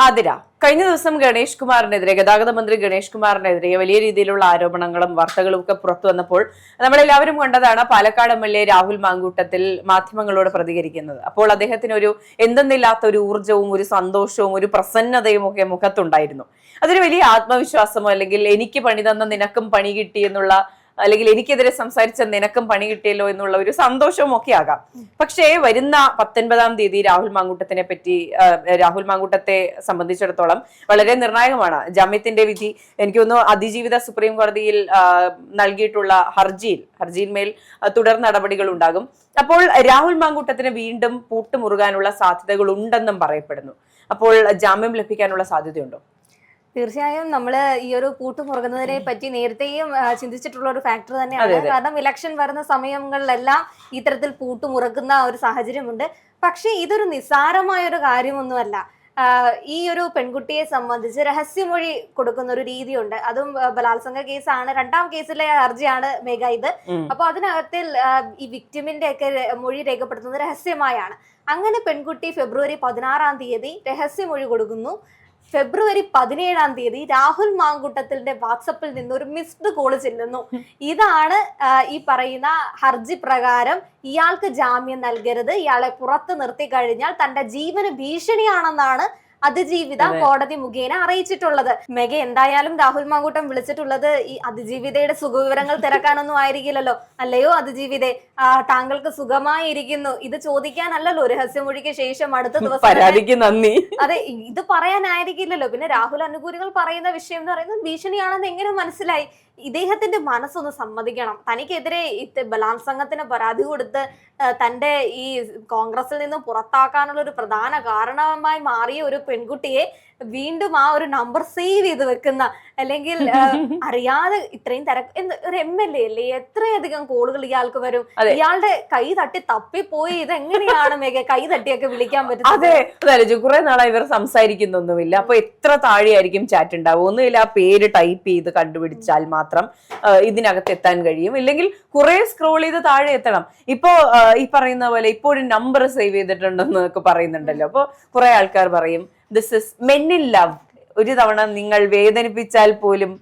ആതിര, കഴിഞ്ഞ ദിവസം ഗണേഷ് കുമാറിനെതിരെ, ഗതാഗത മന്ത്രി ഗണേഷ് കുമാറിനെതിരെ വലിയ രീതിയിലുള്ള ആരോപണങ്ങളും വാർത്തകളും ഒക്കെ പുറത്തു വന്നപ്പോൾ നമ്മളെല്ലാവരും കണ്ടതാണ് പാലക്കാട് MLA രാഹുൽ മാങ്കൂട്ടത്തിൽ മാധ്യമങ്ങളോട് പ്രതികരിക്കുന്നത്. അപ്പോൾ അദ്ദേഹത്തിന് ഒരു എന്തെന്നില്ലാത്ത ഒരു ഊർജ്ജവും ഒരു സന്തോഷവും ഒരു പ്രസന്നതയും ഒക്കെ മുഖത്തുണ്ടായിരുന്നു. അതൊരു വലിയ ആത്മവിശ്വാസമോ അല്ലെങ്കിൽ എനിക്ക് പണി തന്ന നിനക്കും പണി കിട്ടി എന്നുള്ള, അല്ലെങ്കിൽ എനിക്കെതിരെ സംസാരിച്ച നിനക്കും പണി കിട്ടിയല്ലോ എന്നുള്ള ഒരു സന്തോഷവും ഒക്കെ ആകാം. പക്ഷേ വരുന്ന 19-ാം തീയതി രാഹുൽ മാങ്കൂട്ടത്തെ സംബന്ധിച്ചിടത്തോളം വളരെ നിർണായകമാണ്. ജാമ്യത്തിന്റെ വിധി എനിക്ക് തോന്നുന്നു അതിജീവിത സുപ്രീം കോടതിയിൽ നൽകിയിട്ടുള്ള ഹർജിയിൽ മേൽ തുടർ നടപടികൾ ഉണ്ടാകും. അപ്പോൾ രാഹുൽ മാങ്കൂട്ടത്തിന് വീണ്ടും പൂട്ടുമുറുകാനുള്ള സാധ്യതകൾ ഉണ്ടെന്നും പറയപ്പെടുന്നു. അപ്പോൾ ജാമ്യം ലഭിക്കാനുള്ള സാധ്യതയുണ്ടോ? തീർച്ചയായും നമ്മൾ ഈ ഒരു കൂട്ടുമുറുകുന്നതിനെ പറ്റി നേരത്തെയും ചിന്തിച്ചിട്ടുള്ള ഒരു ഫാക്ടർ തന്നെയാണ്. കാരണം ഇലക്ഷൻ വരുന്ന സമയങ്ങളിലെല്ലാം ഇത്തരത്തിൽ കൂട്ടുമുറുക്കുന്ന ഒരു സാഹചര്യമുണ്ട്. പക്ഷെ ഇതൊരു നിസ്സാരമായ ഒരു കാര്യമൊന്നുമല്ല. ഈ ഒരു പെൺകുട്ടിയെ സംബന്ധിച്ച് രഹസ്യമൊഴി കൊടുക്കുന്ന ഒരു രീതിയുണ്ട്. അതും ബലാത്സംഗ കേസാണ്. 2ാം കേസിലെ ഹർജിയാണ് മേഘ ഇത്. അപ്പൊ അതിനകത്തിൽ ഈ വിക്ടിമിന്റെ ഒക്കെ മൊഴി രേഖപ്പെടുത്തുന്നത് രഹസ്യമായാണ്. അങ്ങനെ പെൺകുട്ടി ഫെബ്രുവരി 16-ാം തീയതി രഹസ്യമൊഴി കൊടുക്കുന്നു. ഫെബ്രുവരി 17-ാം തീയതി രാഹുൽ മാങ്കൂട്ടത്തിന്റെ വാട്സപ്പിൽ നിന്ന് ഒരു മിസ്ഡ് കോള് ചെല്ലുന്നു. ഇതാണ് ഈ പറയുന്ന ഹർജി പ്രകാരം ഇയാൾക്ക് ജാമ്യം നൽകരുത്, ഇയാളെ പുറത്ത് നിർത്തി കഴിഞ്ഞാൽ തന്റെ ജീവന് ഭീഷണിയാണെന്നാണ് അതിജീവിത കോടതി മുഖേന അറിയിച്ചിട്ടുള്ളത്. മെഗ എന്തായാലും രാഹുൽ മാങ്കൂട്ടം വിളിച്ചിട്ടുള്ളത് ഈ അതിജീവിതയുടെ സുഖവിവരങ്ങൾ തിരക്കാനൊന്നും ആയിരിക്കില്ലല്ലോ. അല്ലയോ അതിജീവിതെ, താങ്കൾക്ക് സുഖമായിരിക്കുന്നു ഇത് ചോദിക്കാനല്ലല്ലോ രഹസ്യമൊഴിക്ക് ശേഷം അടുത്ത ദിവസം നന്ദി. അതെ, ഇത് പറയാനായിരിക്കില്ലല്ലോ. പിന്നെ രാഹുൽ അനുകൂലികൾ പറയുന്ന വിഷയം എന്ന് പറയുന്നത് ഭീഷണിയാണെന്ന് എങ്ങനെ മനസ്സിലായി? ഇദ്ദേഹത്തിന്റെ മനസ്സൊന്ന് സമ്മതിക്കണം. തനിക്കെതിരെ ബലാത്സംഗത്തിന് പരാതി കൊടുത്ത് തന്റെ ഈ കോൺഗ്രസിൽ നിന്ന് പുറത്താക്കാനുള്ള ഒരു പ്രധാന കാരണമായി മാറിയ ഒരു പെൺകുട്ടിയെ വീണ്ടും ആ ഒരു നമ്പർ സേവ് ചെയ്ത് വെക്കുന്ന, അല്ലെങ്കിൽ അറിയാതെ ഇത്രയും ഒരു MLA അല്ലേ, എത്രയധികം കോളുകൾ ഇയാൾക്ക് വരും. ഇയാളുടെ കൈ തട്ടി തപ്പിപ്പോയി ഇതെങ്ങനെയാണ് മേഘ കൈ തട്ടിയൊക്കെ വിളിക്കാൻ പറ്റും? അതെ, കുറെ നാളായി ഇവർ സംസാരിക്കുന്നൊന്നുമില്ല. അപ്പൊ എത്ര താഴെയായിരിക്കും ചാറ്റ് ഉണ്ടാവും? ഒന്നുമില്ല, ആ പേര് ടൈപ്പ് ചെയ്ത് കണ്ടുപിടിച്ചാൽ മാത്രം ഇതിനകത്ത് എത്താൻ കഴിയും. ഇല്ലെങ്കിൽ കുറെ സ്ക്രോൾ ചെയ്ത് താഴെ എത്തണം. ഇപ്പോ ഈ പറയുന്ന പോലെ ഇപ്പോഴും നമ്പർ സേവ് ചെയ്തിട്ടുണ്ടെന്നൊക്കെ പറയുന്നുണ്ടല്ലോ. അപ്പൊ കുറെ ആൾക്കാർ പറയും this is men in love. ഒരു തവണ നിങ്ങൾ വേദനിപ്പിച്ചാൽ പോലും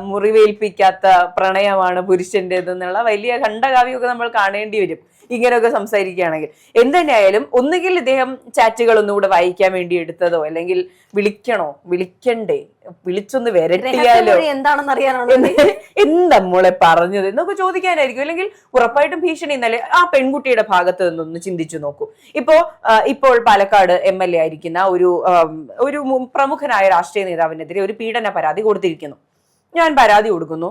മുറിവേൽപ്പിക്കാത്ത പ്രണയമാണ് പുരുഷന്റേത് എന്നുള്ള വലിയ ഖണ്ഡകാവ്യമൊക്കെ നമ്മൾ കാണേണ്ടി വരും ഇങ്ങനെയൊക്കെ സംസാരിക്കുകയാണെങ്കിൽ. എന്തുതന്നെയായാലും ഒന്നുകിൽ ഇദ്ദേഹം ചാറ്റുകൾ ഒന്നുകൂടെ വായിക്കാൻ വേണ്ടി എടുത്തതോ, അല്ലെങ്കിൽ വിളിക്കണ്ടേ, വിളിച്ചൊന്ന് വരട്ടിയാലോ, എന്താണെന്ന് അറിയാനാണോ, എന്താ മോളെ പറഞ്ഞത് എന്നൊക്കെ ചോദിക്കാനായിരിക്കും. അല്ലെങ്കിൽ ഉറപ്പായിട്ടും ഭീഷണി. ഇന്നലെ ആ പെൺകുട്ടിയുടെ ഭാഗത്ത് നിന്നൊന്ന് ചിന്തിച്ചു നോക്കൂ. ഇപ്പോൾ പാലക്കാട് MLA ആയിരിക്കുന്ന ഒരു പ്രമുഖനായ രാഷ്ട്രീയ നേതാവിനെതിരെ ഒരു പീഡന പരാതി കൊടുത്തിരിക്കുന്നു. ഞാൻ പരാതി കൊടുക്കുന്നു.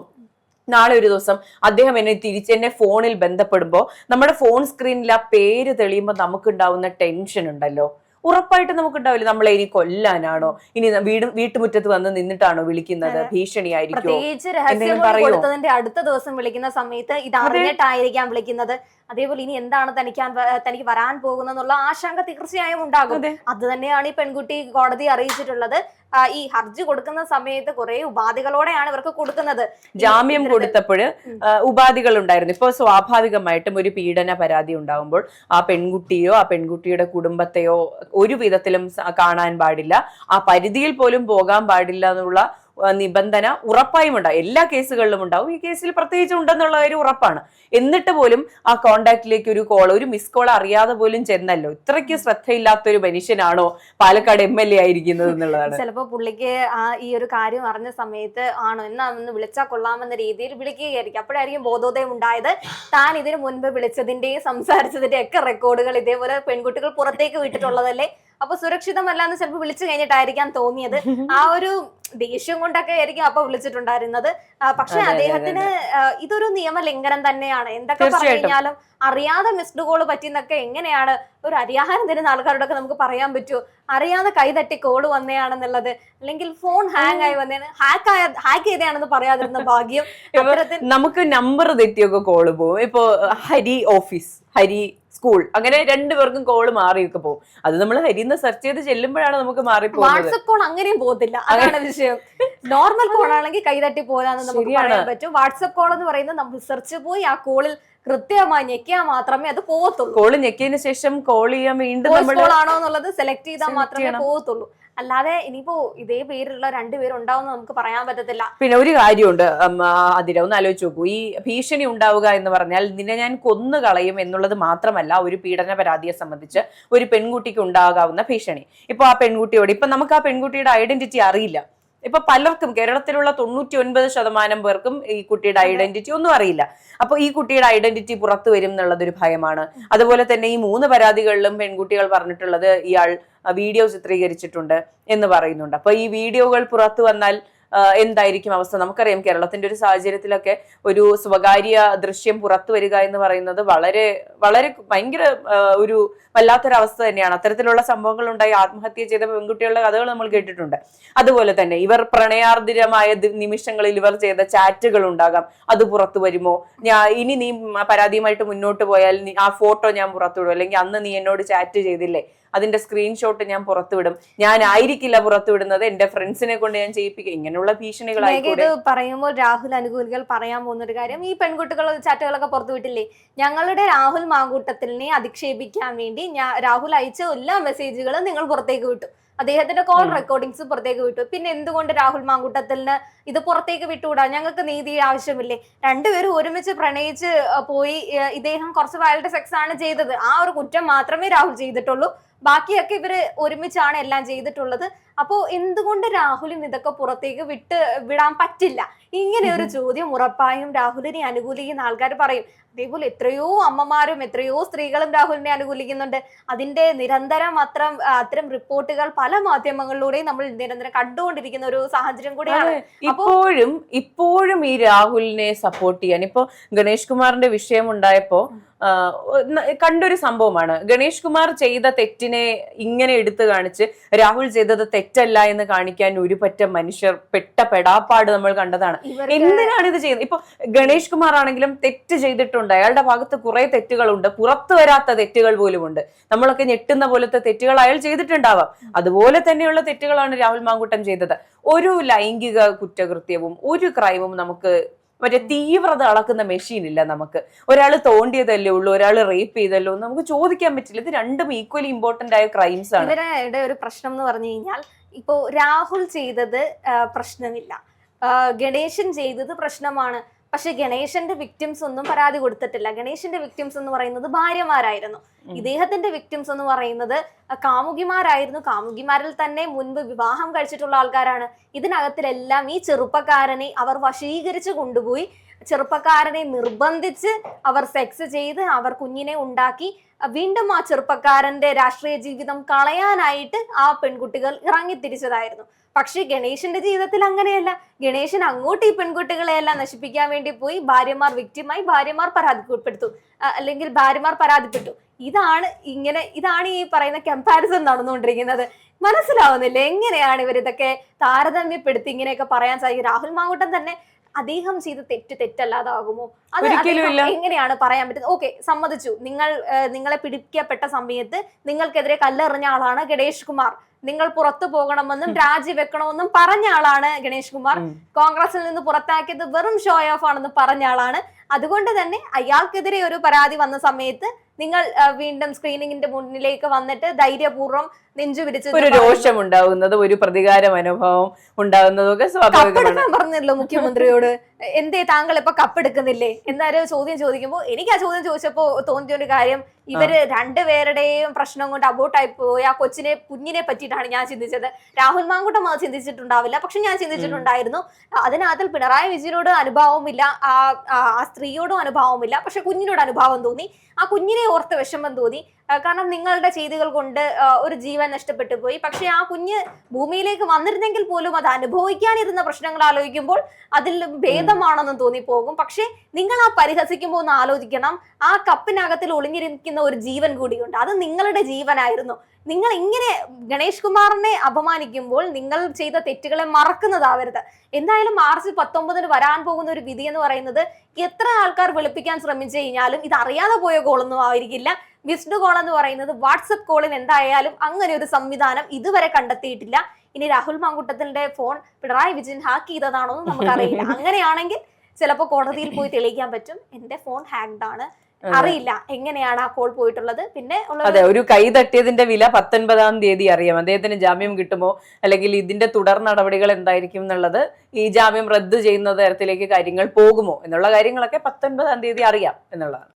നാളെ ഒരു ദിവസം അദ്ദേഹം എന്നെ ഫോണിൽ ബന്ധപ്പെടുമ്പോൾ നമ്മുടെ ഫോൺ സ്ക്രീനിൽ ആ പേര് തെളിയുമ്പോൾ നമുക്കുണ്ടാവുന്ന ടെൻഷൻ ഉണ്ടല്ലോ, ഉറപ്പായിട്ടും നമുക്കുണ്ടാവില്ല. നമ്മളെ ഇനി കൊല്ലാനാണോ, ഇനി വീട്ടുമുറ്റത്ത് വന്ന് നിന്നിട്ടാണോ വിളിക്കുന്നത്, ഭീഷണിയായിരിക്കും. കൊടുത്തതിന്റെ അടുത്ത ദിവസം വിളിക്കുന്ന സമയത്ത് ഇത് അറിഞ്ഞിട്ടായിരിക്കാം വിളിക്കുന്നത്. അതേപോലെ ഇനി എന്താണ് തനിക്ക് വരാൻ പോകുന്നുള്ള ആശങ്ക തീർച്ചയായും ഉണ്ടാകും. അത് തന്നെയാണ് ഈ പെൺകുട്ടി കോടതി അറിയിച്ചിട്ടുള്ളത്. ഈ ഹർജി കൊടുക്കുന്ന സമയത്ത് കുറെ ഉപാധികളോടെയാണ് ഇവർക്ക് കൊടുക്കുന്നത്. ജാമ്യം കൊടുത്തപ്പോൾ ഉപാധികൾ ഉണ്ടായിരുന്നു. ഇപ്പോൾ സ്വാഭാവികമായിട്ടും ഒരു പീഡന പരാതി ഉണ്ടാകുമ്പോൾ ആ പെൺകുട്ടിയോ ആ പെൺകുട്ടിയുടെ കുടുംബത്തെയോ ഒരു വിധത്തിലും കാണാൻ പാടില്ല, ആ പരിധിയിൽ പോലും പോകാൻ പാടില്ല എന്നുള്ള നിബന്ധന ഉറപ്പായും ഉണ്ടാവും. എല്ലാ കേസുകളിലും ഉണ്ടാവും. ഈ കേസിൽ പ്രത്യേകിച്ച് ഉണ്ടെന്നുള്ള കാര്യം ഉറപ്പാണ്. എന്നിട്ട് പോലും ആ കോണ്ടാക്റ്റിലേക്ക് ഒരു മിസ് കോൾ അറിയാതെ പോലും ചെന്നല്ലോ. ഇത്രയ്ക്ക് ശ്രദ്ധയില്ലാത്തൊരു മനുഷ്യനാണോ പാലക്കാട് MLA ആയിരിക്കുന്നത് എന്നുള്ളതാണ്. ചിലപ്പോ പുള്ളിക്ക് ഈ ഒരു കാര്യം അറിഞ്ഞ സമയത്ത് ആണോ എന്നാ ഒന്ന് വിളിച്ചാൽ കൊള്ളാമെന്ന രീതിയിൽ വിളിക്കുകയായിരിക്കും. അപ്പോഴായിരിക്കും ബോധോദയം ഉണ്ടായത്. താൻ ഇതിനു മുൻപ് വിളിച്ചതിന്റെയും സംസാരിച്ചതിന്റെ ഒക്കെ റെക്കോർഡുകൾ ഇതേപോലെ പെൺകുട്ടികൾ പുറത്തേക്ക് വിട്ടിട്ടുള്ളതല്ലേ. അപ്പൊ സുരക്ഷിതമല്ലാന്ന് ചിലപ്പോൾ വിളിച്ചു കഴിഞ്ഞിട്ടായിരിക്കാം തോന്നിയത്. ആ ഒരു ദേഷ്യം കൊണ്ടൊക്കെ ആയിരിക്കും അപ്പൊ വിളിച്ചിട്ടുണ്ടായിരുന്നത്. പക്ഷെ അദ്ദേഹത്തിന് ഇതൊരു നിയമലംഘനം തന്നെയാണ്. എന്തൊക്കെ പറഞ്ഞു കഴിഞ്ഞാലും അറിയാതെ മിസ്ഡ് കോള് പറ്റിയെന്നൊക്കെ എങ്ങനെയാണ് ഒരു അരിയാഹാരം തരുന്ന ആൾക്കാരോടൊക്കെ നമുക്ക് പറയാൻ പറ്റുമോ? അറിയാതെ കൈതട്ടി കോള് വന്നയാണെന്നുള്ളത്, അല്ലെങ്കിൽ ഫോൺ ഹാങ് ആയി വന്നതാണ്, ഹാക്ക് ചെയ്തതാണെന്ന് പറയാതിരുന്ന ഭാഗ്യം. നമുക്ക് നമ്പർ തെറ്റിയൊക്കെ കോള് പോകും. ഇപ്പൊ ഹരി സ്കൂൾ, അങ്ങനെ രണ്ടുപേർക്കും കോള് മാറിയൊക്കെ പോകും. അത് നമ്മൾ ഹരിന്ന് സെർച്ച് ചെയ്ത് ചെല്ലുമ്പോഴാണ് നമുക്ക് മാറിപ്പോകുന്നത്. വാട്സ്ആപ്പ് കോൾ അങ്ങനെയും പോകത്തില്ല, അതാണ് വിഷയം. നോർമൽ കോൾ ആണെങ്കിൽ കൈതട്ടി പോകാന്ന് നമുക്ക് പറയാൻ പറ്റും. വാട്സ്ആപ്പ് കോൾ എന്ന് പറയുന്നത് നമ്മൾ സെർച്ച് പോയി ആ കോളിൽ കൃത്യമായി ഞെക്കിയാൽ മാത്രമേ അത് പോകത്തുള്ളൂ. കോള് ഞെക്കിയതിനു ശേഷം കോൾ ചെയ്യാൻ വീണ്ടും കോൾ ആണോ എന്നുള്ളത് സെലക്ട് ചെയ്താൽ മാത്രമേ പോകത്തുള്ളൂ. അല്ലാതെ ഇനിയിപ്പോ ഇതേ പേരുള്ള രണ്ടുപേരുണ്ടാവും നമുക്ക് പറയാൻ പറ്റത്തില്ല. പിന്നെ ഒരു കാര്യമുണ്ട് അതില, ഒന്ന് ആലോചിച്ച് നോക്കൂ. ഈ ഭീഷണി ഉണ്ടാവുക എന്ന് പറഞ്ഞാൽ നിന്നെ ഞാൻ കൊന്നു കളയും എന്നുള്ളത് മാത്രമല്ല ഒരു പീഡന പരാതിയെ സംബന്ധിച്ച് ഒരു പെൺകുട്ടിക്ക് ഉണ്ടാകാവുന്ന ഭീഷണി. ഇപ്പൊ ആ പെൺകുട്ടിയോട്, ഇപ്പൊ നമുക്ക് ആ പെൺകുട്ടിയുടെ ഐഡന്റിറ്റി അറിയില്ല. ഇപ്പൊ പലർക്കും, കേരളത്തിലുള്ള 99% പേർക്കും ഈ കുട്ടിയുടെ ഐഡന്റിറ്റി ഒന്നും അറിയില്ല. അപ്പൊ ഈ കുട്ടിയുടെ ഐഡന്റിറ്റി പുറത്തു വരും എന്നുള്ളതൊരു ഭയമാണ്. അതുപോലെ തന്നെ ഈ 3 പരാതികളിലും പെൺകുട്ടികൾ പറഞ്ഞിട്ടുള്ളത് ഇയാൾ വീഡിയോ ചിത്രീകരിച്ചിട്ടുണ്ട് എന്ന് പറയുന്നുണ്ട്. അപ്പൊ ഈ വീഡിയോകൾ പുറത്തു വന്നാൽ എന്തായിരിക്കും അവസ്ഥ? നമുക്കറിയാം കേരളത്തിന്റെ ഒരു സാഹചര്യത്തിലൊക്കെ ഒരു സ്വകാര്യ ദൃശ്യം പുറത്തു വരിക എന്ന് പറയുന്നത് വളരെ വളരെ ഭയങ്കര ഒരു വല്ലാത്തൊരവസ്ഥ തന്നെയാണ്. അത്തരത്തിലുള്ള സംഭവങ്ങൾ ഉണ്ടായി ആത്മഹത്യ ചെയ്ത പെൺകുട്ടികളുടെ കഥകൾ നമ്മൾ കേട്ടിട്ടുണ്ട്. അതുപോലെ തന്നെ ഇവർ പ്രണയാർദ്രമായ നിമിഷങ്ങളിൽ ഇവർ ചെയ്ത ചാറ്റുകൾ ഉണ്ടാകാം, അത് പുറത്തു വരുമോ? ഇനി നീ പരാതിയുമായിട്ട് മുന്നോട്ട് പോയാൽ ആ ഫോട്ടോ ഞാൻ പുറത്തുവിടും, അല്ലെങ്കിൽ അന്ന് നീ എന്നോട് ചാറ്റ് ചെയ്തില്ലേ അതിന്റെ സ്ക്രീൻഷോട്ട് ഞാൻ പുറത്തുവിടും, ഞാൻ ആയിരിക്കില്ല പുറത്തുവിടുന്നത്, എന്റെ ഫ്രണ്ട്സിനെ കൊണ്ട് ഞാൻ ചെയ്യിപ്പിക്കും, ഇങ്ങനെയുള്ള ഭീഷണികളായിക്കോട്ടെ. ഇത് പറയുമ്പോൾ രാഹുൽ അനുകൂലികൾ പറയാൻ പോകുന്ന ഒരു കാര്യം, ഈ പെൺകുട്ടികൾ ചാറ്റുകളൊക്കെ പുറത്തുവിട്ടില്ലേ, ഞങ്ങളുടെ രാഹുൽ മാങ്കൂട്ടത്തിനെ അധിക്ഷേപിക്കാൻ വേണ്ടി രാഹുൽ അയച്ച എല്ലാ മെസ്സേജുകളും നിങ്ങൾ പുറത്തേക്ക് വിട്ടു, അദ്ദേഹത്തിന്റെ കോൾ റെക്കോർഡിങ്സ് പുറത്തേക്ക് വിട്ടു. പിന്നെ എന്തുകൊണ്ട് രാഹുൽ മാങ്കൂട്ടത്തിന് ഇത് പുറത്തേക്ക് വിട്ടുകൂടാ? ഞങ്ങൾക്ക് നീതി ആവശ്യമില്ലേ? രണ്ടുപേരും ഒരുമിച്ച് പ്രണയിച്ച് പോയി, ഇദ്ദേഹം കുറച്ച് വൈൽഡ് സെക്സ് ആണ് ചെയ്തത്, ആ ഒരു കുറ്റം മാത്രമേ രാഹുൽ ചെയ്തിട്ടുള്ളൂ, ബാക്കിയൊക്കെ ഇവര് ഒരുമിച്ചാണ് എല്ലാം ചെയ്തിട്ടുള്ളത്. അപ്പോ എന്തുകൊണ്ട് രാഹുലിന് ഇതൊക്കെ പുറത്തേക്ക് വിടാൻ പറ്റില്ല? ഇങ്ങനെ ഒരു ചോദ്യം ഉറപ്പായും രാഹുലിനെ അനുകൂലിക്കുന്ന ആൾക്കാർ പറയും. അതേപോലെ എത്രയോ അമ്മമാരും എത്രയോ സ്ത്രീകളും രാഹുലിനെ അനുകൂലിക്കുന്നുണ്ട്. അതിന്റെ നിരന്തരം അത്തരം റിപ്പോർട്ടുകൾ പല മാധ്യമങ്ങളിലൂടെയും നമ്മൾ നിരന്തരം കണ്ടുകൊണ്ടിരിക്കുന്ന ഒരു സാഹചര്യം കൂടിയാണ്. ഇപ്പോഴും ഈ രാഹുലിനെ സപ്പോർട്ട് ചെയ്യാൻ, ഇപ്പോ ഗണേഷ് കുമാറിന്റെ വിഷയം ഉണ്ടായപ്പോ കണ്ടൊരു സംഭവമാണ്. ഗണേഷ് കുമാർ ചെയ്ത തെറ്റിനെ ഇങ്ങനെ എടുത്തു കാണിച്ച് രാഹുൽ ചെയ്തത് തെറ്റല്ല എന്ന് കാണിക്കാൻ ഒരു പറ്റം മനുഷ്യർ പെടാപ്പാട് നമ്മൾ കണ്ടതാണ്. എന്തിനാണ് ഇത് ചെയ്യുന്നത്? ഇപ്പൊ ഗണേഷ് കുമാർ ആണെങ്കിലും തെറ്റ് ചെയ്തിട്ടുണ്ട്, അയാളുടെ ഭാഗത്ത് കുറെ തെറ്റുകളുണ്ട്, പുറത്തു വരാത്ത തെറ്റുകൾ പോലും ഉണ്ട്, നമ്മളൊക്കെ ഞെട്ടുന്ന പോലത്തെ തെറ്റുകൾ അയാൾ ചെയ്തിട്ടുണ്ടാവാം. അതുപോലെ തന്നെയുള്ള തെറ്റുകളാണ് രാഹുൽ മാങ്കൂട്ടം ചെയ്തത്. ഒരു ലൈംഗിക കുറ്റകൃത്യവും ഒരു ക്രൈമും നമുക്ക് മറ്റേ തീവ്രത അളക്കുന്ന മെഷീൻ ഇല്ല നമുക്ക്. ഒരാൾ തോണ്ടിയതല്ലേ ഉള്ളൂ, ഒരാൾ റേപ്പ് ചെയ്തല്ലോ നമുക്ക് ചോദിക്കാൻ പറ്റില്ല. ഇത് രണ്ടും ഈക്വലി ഇമ്പോർട്ടന്റ് ആയ ക്രൈംസ് ആണ്. ഇവരുടെ ഒരു പ്രശ്നം എന്ന് പറഞ്ഞു കഴിഞ്ഞാൽ, ഇപ്പോ രാഹുൽ ചെയ്തത് പ്രശ്നമില്ല, ഗണേശൻ ചെയ്തത് പ്രശ്നമാണ്. പക്ഷെ ഗണേശന്റെ വിക്ടിംസ് ഒന്നും പരാതി കൊടുത്തിട്ടില്ല. ഗണേശന്റെ വിക്ടിംസ് എന്ന് പറയുന്നത് ഭാര്യമാരായിരുന്നു, ഇദ്ദേഹത്തിന്റെ വിക്ടിംസ് എന്ന് പറയുന്നത് കാമുകിമാരായിരുന്നു. കാമുകിമാരിൽ തന്നെ മുൻപ് വിവാഹം കഴിച്ചിട്ടുള്ള ആൾക്കാരാണ്. ഇതിനകത്തിലെല്ലാം ഈ ചെറുപ്പക്കാരനെ അവർ വശീകരിച്ചു കൊണ്ടുപോയി, ചെറുപ്പക്കാരനെ നിർബന്ധിച്ച് അവർ സെക്സ് ചെയ്ത് അവർ കുഞ്ഞിനെ ഉണ്ടാക്കി വീണ്ടും ആ ചെറുപ്പക്കാരന്റെ രാഷ്ട്രീയ ജീവിതം കളയാനായിട്ട് ആ പെൺകുട്ടികൾ ഇറങ്ങിത്തിരിച്ചതായിരുന്നു. പക്ഷെ ഗണേശന്റെ ജീവിതത്തിൽ അങ്ങനെയല്ല. ഗണേശൻ അങ്ങോട്ട് ഈ പെൺകുട്ടികളെ എല്ലാം നശിപ്പിക്കാൻ വേണ്ടി പോയി, ഭാര്യമാർ വിക്ടിമായി, ഭാര്യമാർ പരാതിപ്പെട്ടു, അല്ലെങ്കിൽ ഭാര്യമാർ പരാതിപ്പെട്ടു. ഇതാണ് ഈ പറയുന്ന കമ്പാരിസൺ നടന്നുകൊണ്ടിരിക്കുന്നത്. മനസ്സിലാവുന്നില്ല എങ്ങനെയാണ് ഇവർ ഇതൊക്കെ താരതമ്യപ്പെടുത്തി ഇങ്ങനെയൊക്കെ പറയാൻ സാധിക്കും? രാഹുൽ മാങ്കൂട്ടം തന്നെ അദ്ദേഹം ചെയ്ത തെറ്റല്ലാതാകുമോ? അത് എങ്ങനെയാണ് പറയാൻ പറ്റുന്നത്? ഓക്കെ, സമ്മതിച്ചു, നിങ്ങളെ പിടിക്കപ്പെട്ട സമയത്ത് നിങ്ങൾക്കെതിരെ കല്ലെറിഞ്ഞ ആളാണ് ഗണേഷ് കുമാർ, നിങ്ങൾ പുറത്തു പോകണമെന്നും രാജിവെക്കണമെന്നും പറഞ്ഞ ആളാണ് ഗണേഷ് കുമാർ. കോൺഗ്രസിൽ നിന്ന് പുറത്താക്കിയത് വെറും ഷോ ഓഫ് ആണെന്ന് പറഞ്ഞ ആളാണ്. അതുകൊണ്ട് തന്നെ അയാൾക്കെതിരെ ഒരു പരാതി വന്ന സമയത്ത് നിങ്ങൾ വീണ്ടും സ്ക്രീനിങ്ങിന്റെ മുന്നിലേക്ക് വന്നിട്ട് ധൈര്യപൂർവ്വം നെഞ്ചു വിരിച്ച് ഒരു രോഷം ഉണ്ടാവുന്നതും ഒരു പ്രതികാര മനോഭാവം ഉണ്ടാകുന്നതും ഒക്കെ സ്വാഭാവികമാണ്. പറഞ്ഞല്ലോ മുഖ്യമന്ത്രിയോട്, എന്തേ താങ്കൾ ഇപ്പൊ കപ്പെടുക്കുന്നില്ലേ എന്നൊരു ചോദ്യം ചോദിക്കുമ്പോൾ എനിക്ക് ആ ചോദ്യം ചോദിച്ചപ്പോ തോന്നിയ ഒരു കാര്യം, ഇവര് രണ്ടുപേരുടെയും പ്രശ്നം കൊണ്ട് അബോട്ടായി പോയി ആ കുഞ്ഞിനെ പറ്റിയിട്ടാണ് ഞാൻ ചിന്തിച്ചത്. രാഹുൽ മാങ്കൂട്ടം അത് ചിന്തിച്ചിട്ടുണ്ടാവില്ല, പക്ഷെ ഞാൻ ചിന്തിച്ചിട്ടുണ്ടായിരുന്നു. അതിനകത്തിൽ പിണറായി വിജയനോട് അനുഭാവമില്ല, ആ സ്ത്രീയോടും അനുഭാവമില്ല, പക്ഷെ കുഞ്ഞിനോട് അനുഭാവം തോന്നി. ആ കുഞ്ഞിനെ ഓർത്ത് വിഷമം തോന്നി. കാരണം നിങ്ങളുടെ ചെയ്തികൾ കൊണ്ട് ഒരു ജീവൻ നഷ്ടപ്പെട്ടു പോയി. പക്ഷെ ആ കുഞ്ഞ് ഭൂമിയിലേക്ക് വന്നിരുന്നെങ്കിൽ പോലും അത് അനുഭവിക്കാനിരുന്ന പ്രശ്നങ്ങൾ ആലോചിക്കുമ്പോൾ അതിൽ ഭേദമാണെന്ന് തോന്നിപ്പോകും. പക്ഷെ നിങ്ങൾ ആ പരിഹസിക്കുമ്പോൾ ഒന്ന് ആലോചിക്കണം, ആ കപ്പിനകത്തിൽ ഒളിഞ്ഞിരിക്കുന്ന ഒരു ജീവൻ കൂടിയുണ്ട്, അത് നിങ്ങളുടെ ജീവനായിരുന്നു. നിങ്ങൾ ഇങ്ങനെ ഗണേഷ് കുമാറിനെ അപമാനിക്കുമ്പോൾ നിങ്ങൾ ചെയ്ത തെറ്റുകളെ മറക്കുന്നതാവരുത്. എന്തായാലും മാർച്ച് 19 വരാൻ പോകുന്ന ഒരു വിധി എന്ന് പറയുന്നത് എത്ര ആൾക്കാർ വെളുപ്പിക്കാൻ ശ്രമിച്ചു കഴിഞ്ഞാലും ഇത് അറിയാതെ പോയ കോളൊന്നും ആയിരിക്കില്ല. മിസ്ഡ് കോൾ എന്ന് പറയുന്നത് വാട്സപ്പ് കോളിൽ എന്തായാലും അങ്ങനെ ഒരു സംവിധാനം ഇതുവരെ കണ്ടെത്തിയിട്ടില്ല. ഇനി രാഹുൽ മാങ്കൂട്ടത്തിന്റെ ഫോൺ പിണറായി വിജയൻ ഹാക്ക് ചെയ്തതാണോ എന്ന് നമുക്കറിയില്ല. അങ്ങനെയാണെങ്കിൽ ചിലപ്പോൾ കോടതിയിൽ പോയി തെളിയിക്കാൻ പറ്റും, എന്റെ ഫോൺ ഹാക്ഡ് ആണ്, അറിയില്ല എങ്ങനെയാണ് ആ കോൾ പോയിട്ടുള്ളത്. പിന്നെ അതെ, ഒരു കൈ തട്ടിയതിന്റെ വില 19-ാം തീയതി അറിയാം. അദ്ദേഹത്തിന് ജാമ്യം കിട്ടുമോ അല്ലെങ്കിൽ ഇതിന്റെ തുടർ നടപടികൾ എന്തായിരിക്കും എന്നുള്ളത്, ഈ ജാമ്യം റദ്ദ് ചെയ്യുന്ന തരത്തിലേക്ക് കാര്യങ്ങൾ പോകുമോ എന്നുള്ള കാര്യങ്ങളൊക്കെ 19-ാം തീയതി അറിയാം എന്നുള്ളതാണ്.